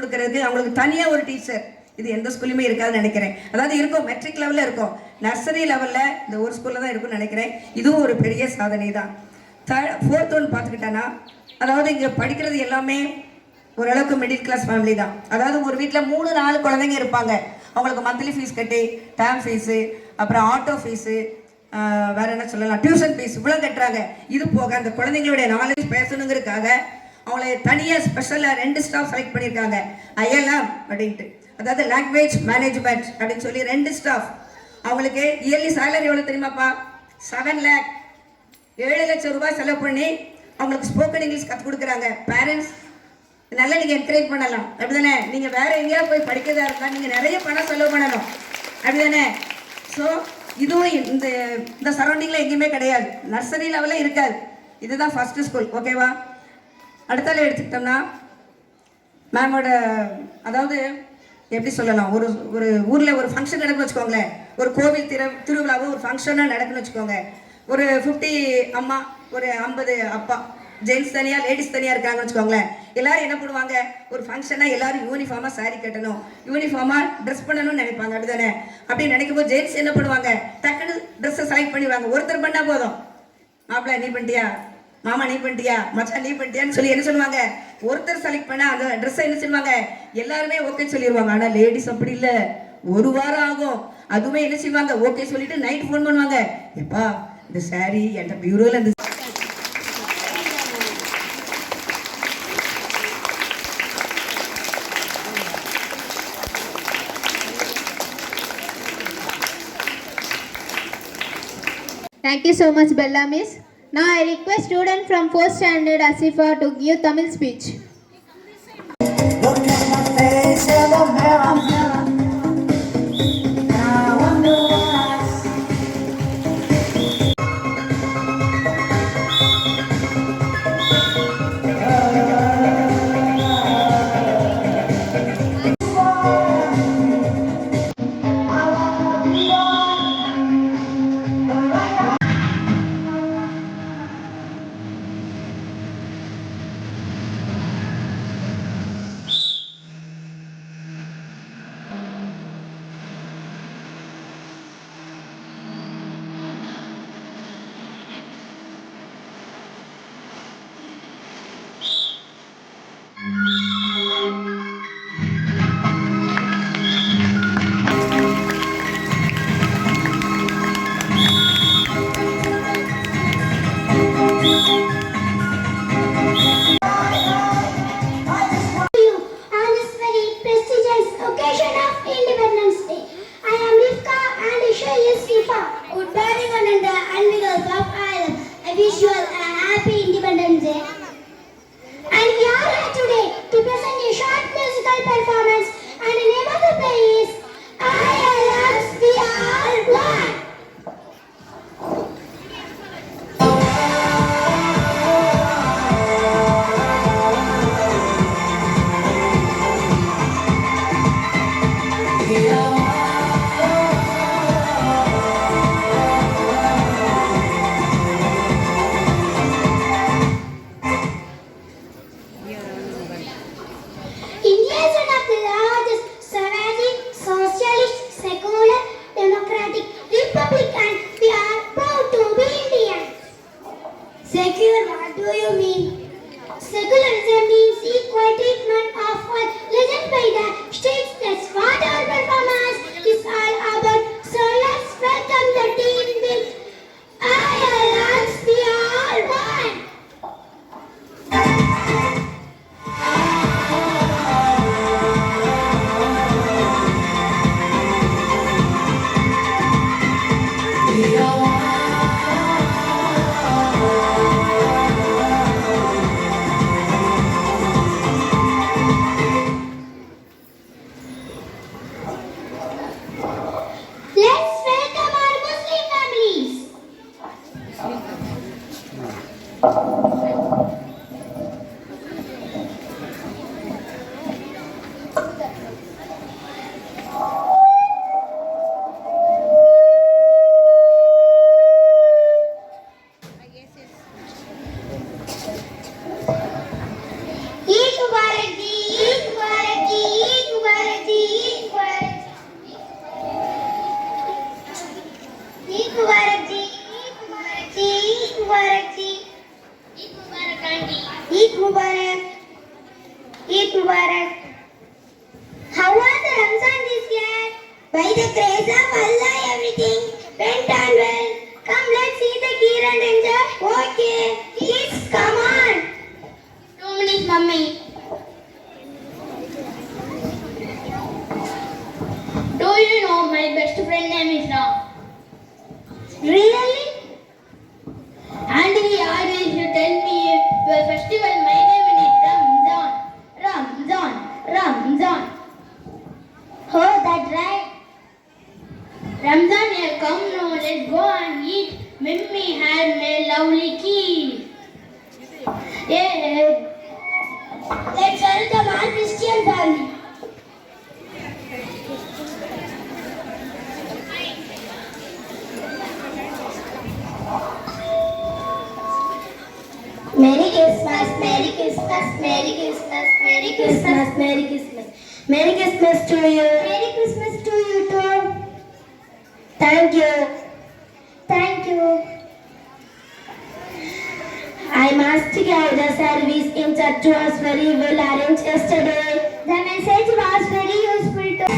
கொடுக்கறதுக்கு அவங்களுக்கு தனியாக ஒரு டீச்சர், இது எந்த ஸ்கூல்லையுமே இருக்காதுன்னு நினைக்கிறேன். அதாவது இருக்கும், மெட்ரிக் லெவலில் இருக்கும், நர்சரி லெவலில் இந்த ஒரு ஸ்கூலில் தான் இருக்கும்னு நினைக்கிறேன். இதுவும் ஒரு பெரிய சாதனை தான். ஃபோர்த் ஒன் பார்த்துக்கிட்டேன்னா, அதாவது இங்கே படிக்கிறது எல்லாமே ஓரளவுக்கு மிடில் கிளாஸ் ஃபேமிலி தான். அதாவது ஒரு வீட்டில் 3-4 குழந்தைங்க இருப்பாங்க. அவங்களுக்கு மந்த்லி ஃபீஸ் கட்டி, டேர்ம் ஃபீஸு, அப்புறம் ஆட்டோ ஃபீஸு, வேற என்ன சொல்லலாம், டியூஷன் ஃபீஸ் இவ்வளோ கட்டுறாங்க. இது போக அந்த குழந்தைங்களுடைய நாலேஜ் பேசணுங்கிறதுக்காக அவங்கள தனியாக ஸ்பெஷலாக 2 ஸ்டாஃப் செலக்ட் பண்ணியிருக்காங்க. ILM அப்படின்ட்டு, அதாவது லாங்குவேஜ் மேனேஜ்மெண்ட் அப்படின்னு சொல்லி 2 ஸ்டாஃப். அவங்களுக்கு இயர்லி சேலரி எவ்வளோ தெரியுமாப்பா? 7 lakh, 7 லட்சம் ரூபாய் செலவு பண்ணி அவங்களுக்கு ஸ்போக்கன் இங்கிலீஷ் கற்றுக் கொடுக்குறாங்க. பேரண்ட்ஸ் நல்லா நீங்கள் என்கரேஜ் பண்ணலாம், அப்படிதானே? நீங்கள் வேறு எங்கேயாவது போய் படிக்கிறதா இருந்தால் நீங்கள் நிறைய பணம் செலவு பண்ணணும், அப்படிதானே? ஸோ இதுவும் இந்த சரௌண்டிங்கில் எங்கேயுமே கிடையாது, நர்சரி லெவலில் இருக்காது. இதுதான் ஃபஸ்ட்டு ஸ்கூல், ஓகேவா? அடுத்தால எடுத்துக்கிட்டோம்னா மேமோட, அதாவது எப்படி சொல்லலாம், ஒரு ஊரில் ஒரு ஃபங்க்ஷன் நடக்குன்னு வச்சுக்கோங்களேன், ஒரு கோவில் திருவிழாவோ ஒரு ஃபங்க்ஷனாக நடக்குன்னு வச்சுக்கோங்க. ஒரு 50 அம்மா, ஒரு 50 அப்பா, ஜென்ஸ் தனியாக லேடிஸ் தனியாக இருக்காங்கன்னு வச்சுக்கோங்களேன். எல்லாரும் என்ன பண்ணுவாங்க, ஒரு ஃபங்க்ஷனாக எல்லாரும் யூனிஃபார்மாக சாரி கட்டணும், யூனிஃபார்மாக ட்ரெஸ் பண்ணணும்னு நினைப்பாங்க, அப்படிதானே? அப்படின்னு நினைக்கும் போது ஜென்ஸ் என்ன பண்ணுவாங்க, டக்குன்னு ட்ரெஸ்ஸை செலக்ட் பண்ணிடுவாங்க. ஒருத்தர் பண்ணால் போதும், மாப்பிள்ளை நீ பண்ணிட்டியா, மாமா நீ பண்ணிட்டியா, மச்சான் நீ பண்ணிட்டியான்னு சொல்லி என்ன சொல்லுவாங்க, ஒருத்தர் செலக்ட் பண்ண அந்த ட்ரெஸ்ஸை என்ன சொல்லுவாங்க, எல்லாருமே ஓகே சொல்லிடுவாங்க. ஆனால் லேடிஸ் அப்படி இல்லை, 1 வாரம் ஆகும். அதுவுமே என்ன செய்வாங்க, ஓகே சொல்லிட்டு நைட் ஃபோன் பண்ணுவாங்க, எப்பா இந்த சாரி என்கிட்ட பியூரோவில் இந்த Thank you so much, Bella Miss. Now I request student from 4th standard Asifa to give Tamil speech. Look at my face in the mirror. I wonder why. correct. How was the Ramzan this year? By the grace of Allah, everything went on well. Come, let's see the kheer and enjoy. Okay, kids, come on. 2 minutes, mummy. Do you know my best friend name is Ram? Really? And he always used to tell me your festival, my name is Ramzan. Ramzan, Ramzan. Oh, that's right. Ramzan here, come now, let's go and eat. Mummy had made lovely kheer. Yeah. Let's welcome our Christian family. Merry Christmas, Merry Christmas, Merry Christmas, Merry Christmas, Merry Christmas. Merry Christmas to you. Merry Christmas to you too. Thank you. Thank you. I must give the service in church was very well arranged yesterday. The message was very useful to